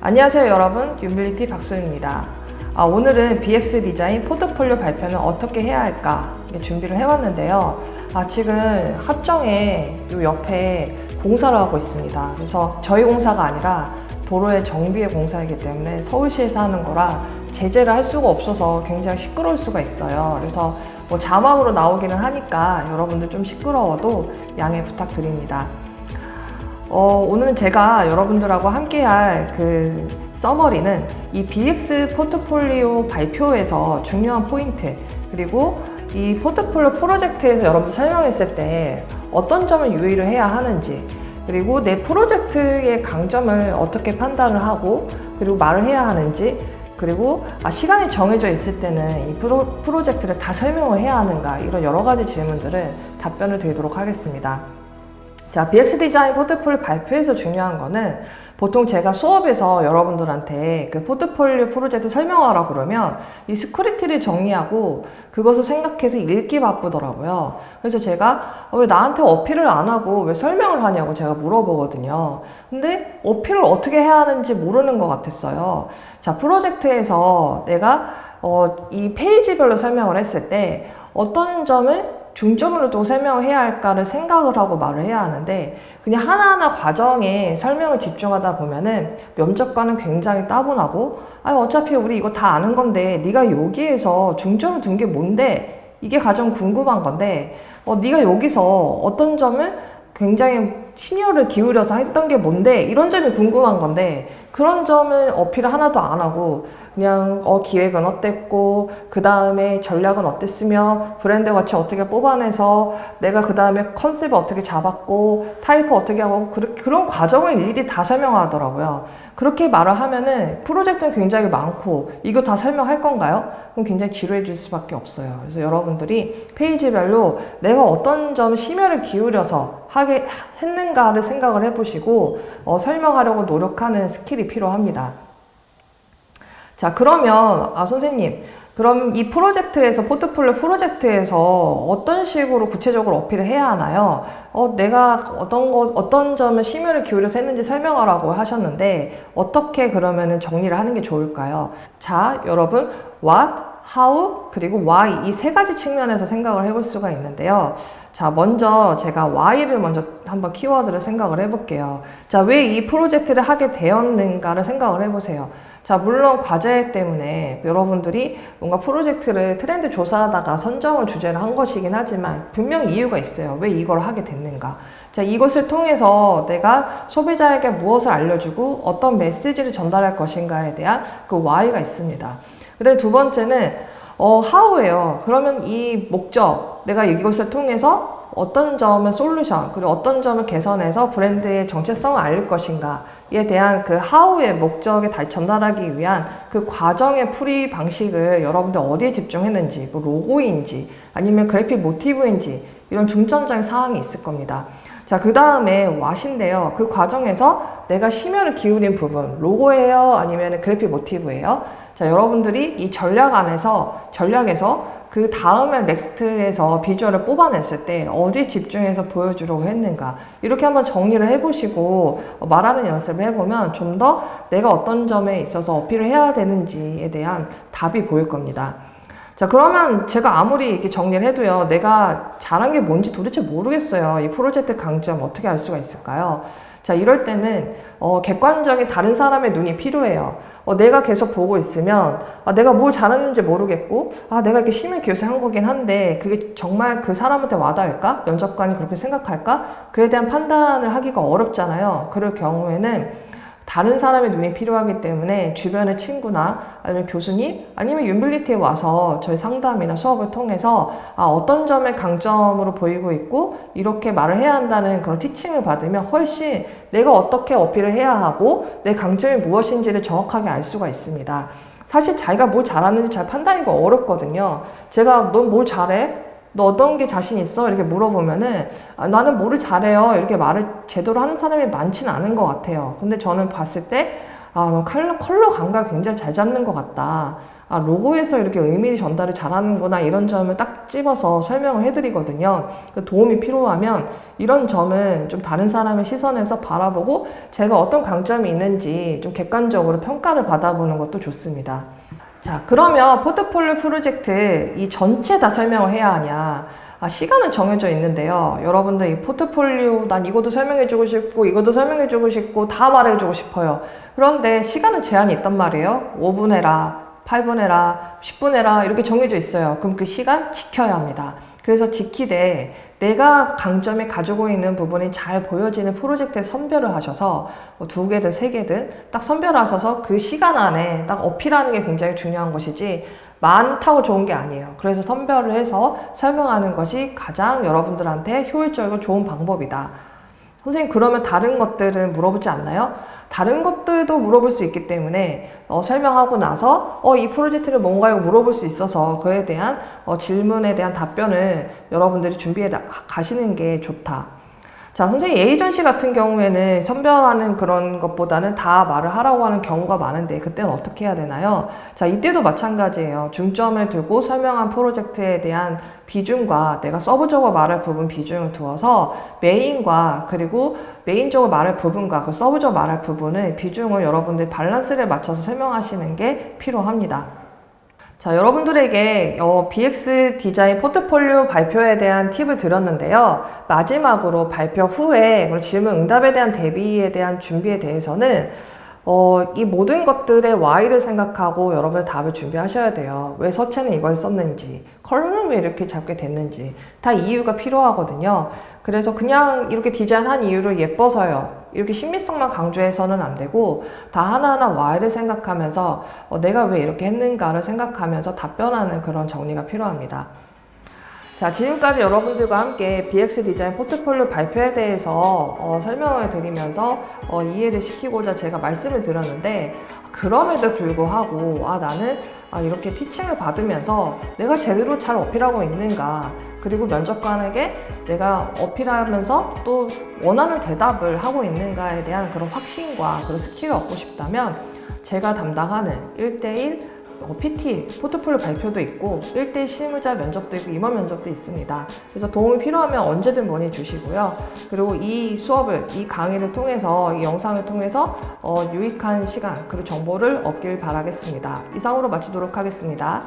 안녕하세요 여러분, 유빌리티 박소윤입니다. 오늘은 BX 디자인 포트폴리오 발표는 어떻게 해야 할까 준비를 해왔는데요. 지금 합정에 요 옆에 공사를 하고 있습니다. 그래서 저희 공사가 아니라 도로의 정비의 공사이기 때문에 서울시에서 하는 거라 제재를 할 수가 없어서 굉장히 시끄러울 수가 있어요. 그래서 자막으로 나오기는 하니까 여러분들 좀 시끄러워도 양해 부탁드립니다. 오늘은 제가 여러분들하고 함께할 그 서머리는 이 BX 포트폴리오 발표에서 중요한 포인트, 그리고 이 포트폴리오 프로젝트에서 여러분들 설명했을 때 어떤 점을 유의를 해야 하는지, 그리고 내 프로젝트의 강점을 어떻게 판단을 하고 그리고 말을 해야 하는지, 그리고 시간이 정해져 있을 때는 이 프로젝트를 다 설명을 해야 하는가, 이런 여러 가지 질문들을 답변을 드리도록 하겠습니다. 자, BX 디자인 포트폴리오 발표에서 중요한 거는 보통 제가 수업에서 여러분들한테 그 포트폴리오 프로젝트 설명하라고 그러면 이 스크립트를 정리하고 그것을 생각해서 읽기 바쁘더라고요. 그래서 제가 왜 나한테 어필을 안 하고 왜 설명을 하냐고 제가 물어보거든요. 근데 어필을 어떻게 해야 하는지 모르는 것 같았어요. 자, 프로젝트에서 내가 이 페이지별로 설명을 했을 때 어떤 점을 중점으로 또 설명을 해야 할까를 생각을 하고 말을 해야 하는데, 그냥 하나하나 과정에 설명을 집중하다 보면은 면접관은 굉장히 따분하고, 어차피 우리 이거 다 아는 건데 네가 여기에서 중점을 둔 게 뭔데, 이게 가장 궁금한 건데 네가 여기서 어떤 점을 굉장히 심혈을 기울여서 했던 게 뭔데, 이런 점이 궁금한 건데 그런 점을 어필을 하나도 안 하고 그냥 기획은 어땠고, 그 다음에 전략은 어땠으며, 브랜드 가치 어떻게 뽑아내서 내가 그 다음에 컨셉을 어떻게 잡았고 타입을 어떻게 하고, 그런 과정을 일일이 다 설명하더라고요. 그렇게 말을 하면은 프로젝트는 굉장히 많고 이거 다 설명할 건가요? 그럼 굉장히 지루해질 수밖에 없어요. 그래서 여러분들이 페이지별로 내가 어떤 점 심혈을 기울여서 하게 했는가를 생각을 해보시고 설명하려고 노력하는 스킬이 필요합니다. 자, 그러면 선생님, 그럼 이 프로젝트에서, 포트폴리오 프로젝트에서 어떤 식으로 구체적으로 어필을 해야 하나요? 내가 어떤 점을 심혈을 기울여서 했는지 설명하라고 하셨는데 어떻게 그러면은 정리를 하는 게 좋을까요? 자, 여러분, what, how, 그리고 why, 이 세 가지 측면에서 생각을 해볼 수가 있는데요. 자, 먼저 제가 why를 먼저 한번 키워드를 생각을 해볼게요. 자, 왜 이 프로젝트를 하게 되었는가를 생각을 해보세요. 자, 물론 과제 때문에 여러분들이 뭔가 프로젝트를 트렌드 조사하다가 선정을 주제로 한 것이긴 하지만 분명히 이유가 있어요. 왜 이걸 하게 됐는가. 자, 이것을 통해서 내가 소비자에게 무엇을 알려주고 어떤 메시지를 전달할 것인가에 대한 그 why가 있습니다. 그 다음에 두 번째는 how예요. 그러면 이 목적, 내가 이것을 통해서 어떤 점을 솔루션, 그리고 어떤 점을 개선해서 브랜드의 정체성을 알릴 것인가에 대한 그 how의 목적에 전달하기 위한 그 과정의 풀이 방식을 여러분들 어디에 집중했는지, 뭐 로고인지 아니면 그래픽 모티브인지, 이런 중점적인 사항이 있을 겁니다. 자, 그 다음에 what인데요. 그 과정에서 내가 심혈을 기울인 부분, 로고예요? 아니면 그래픽 모티브예요? 자, 여러분들이 이 전략에서 그 다음에 넥스트에서 비주얼을 뽑아냈을 때 어디에 집중해서 보여주려고 했는가, 이렇게 한번 정리를 해보시고 말하는 연습을 해보면 좀 더 내가 어떤 점에 있어서 어필을 해야 되는지에 대한 답이 보일 겁니다. 자, 그러면 제가 아무리 이렇게 정리를 해도요, 내가 잘한 게 뭔지 도대체 모르겠어요. 이 프로젝트 강점 어떻게 알 수가 있을까요? 자, 이럴 때는 객관적인 다른 사람의 눈이 필요해요. 내가 계속 보고 있으면 내가 뭘 잘했는지 모르겠고, 내가 이렇게 심혈 기울여서 한 거긴 한데 그게 정말 그 사람한테 와닿을까? 면접관이 그렇게 생각할까? 그에 대한 판단을 하기가 어렵잖아요. 그럴 경우에는 다른 사람의 눈이 필요하기 때문에 주변의 친구나 아니면 교수님 아니면 유빌리티에 와서 저희 상담이나 수업을 통해서 어떤 점을 강점으로 보이고 있고 이렇게 말을 해야 한다는 그런 티칭을 받으면 훨씬 내가 어떻게 어필을 해야 하고 내 강점이 무엇인지를 정확하게 알 수가 있습니다. 사실 자기가 뭘 잘하는지 잘 판단하기가 어렵거든요. 제가 넌 뭘 잘해? 너 어떤 게 자신 있어? 이렇게 물어보면은 나는 뭐를 잘해요. 이렇게 말을 제대로 하는 사람이 많지는 않은 것 같아요. 근데 저는 봤을 때 너 컬러 감각 굉장히 잘 잡는 것 같다. 로고에서 이렇게 의미 전달을 잘하는구나 이런 점을 딱 집어서 설명을 해드리거든요. 도움이 필요하면 이런 점은 좀 다른 사람의 시선에서 바라보고 제가 어떤 강점이 있는지 좀 객관적으로 평가를 받아보는 것도 좋습니다. 자, 그러면 포트폴리오 프로젝트 이 전체 다 설명을 해야 하냐? 시간은 정해져 있는데요. 여러분들 이 포트폴리오 난 이것도 설명해주고 싶고 이것도 설명해주고 싶고 다 말해주고 싶어요. 그런데 시간은 제한이 있단 말이에요. 5분 해라, 8분 해라, 10분 해라 이렇게 정해져 있어요. 그럼 그 시간 지켜야 합니다. 그래서 지키되 내가 강점이 가지고 있는 부분이 잘 보여지는 프로젝트에 선별을 하셔서 2개든 3개든 딱 선별하셔서 그 시간 안에 딱 어필하는 게 굉장히 중요한 것이지 많다고 좋은 게 아니에요. 그래서 선별을 해서 설명하는 것이 가장 여러분들한테 효율적이고 좋은 방법이다. 선생님 그러면 다른 것들은 물어보지 않나요? 다른 것들도 물어볼 수 있기 때문에 설명하고 나서 이 프로젝트를 뭔가요? 물어볼 수 있어서 그에 대한 질문에 대한 답변을 여러분들이 준비해 가시는 게 좋다. 자, 선생님 에이전시 같은 경우에는 선별하는 그런 것보다는 다 말을 하라고 하는 경우가 많은데 그때는 어떻게 해야 되나요? 자, 이때도 마찬가지예요. 중점을 두고 설명한 프로젝트에 대한 비중과 내가 서브적으로 말할 부분 비중을 두어서 메인과 그리고 메인적으로 말할 부분과 그 서브적으로 말할 부분의 비중을 여러분들 밸런스를 맞춰서 설명하시는 게 필요합니다. 자, 여러분들에게 BX 디자인 포트폴리오 발표에 대한 팁을 드렸는데요. 마지막으로 발표 후에 질문 응답에 대한 대비에 대한 준비에 대해서는 이 모든 것들의 Y를 생각하고 여러분의 답을 준비하셔야 돼요. 왜 서체는 이걸 썼는지, 컬러는 왜 이렇게 잡게 됐는지 다 이유가 필요하거든요. 그래서 그냥 이렇게 디자인한 이유를 예뻐서요. 이렇게 신비성만 강조해서는 안 되고 다 하나하나 Y를 생각하면서 내가 왜 이렇게 했는가를 생각하면서 답변하는 그런 정리가 필요합니다. 자, 지금까지 여러분들과 함께 BX 디자인 포트폴리오 발표에 대해서 설명을 드리면서 이해를 시키고자 제가 말씀을 드렸는데 그럼에도 불구하고 나는 이렇게 티칭을 받으면서 내가 제대로 잘 어필하고 있는가 그리고 면접관에게 내가 어필하면서 또 원하는 대답을 하고 있는가에 대한 그런 확신과 그런 스킬을 얻고 싶다면 제가 담당하는 1대1 PT, 포트폴리오 발표도 있고 1대1 실무자 면접도 있고 임원 면접도 있습니다. 그래서 도움이 필요하면 언제든 문의 주시고요. 그리고 이 수업을, 이 강의를 통해서, 이 영상을 통해서 유익한 시간 그리고 정보를 얻길 바라겠습니다. 이상으로 마치도록 하겠습니다.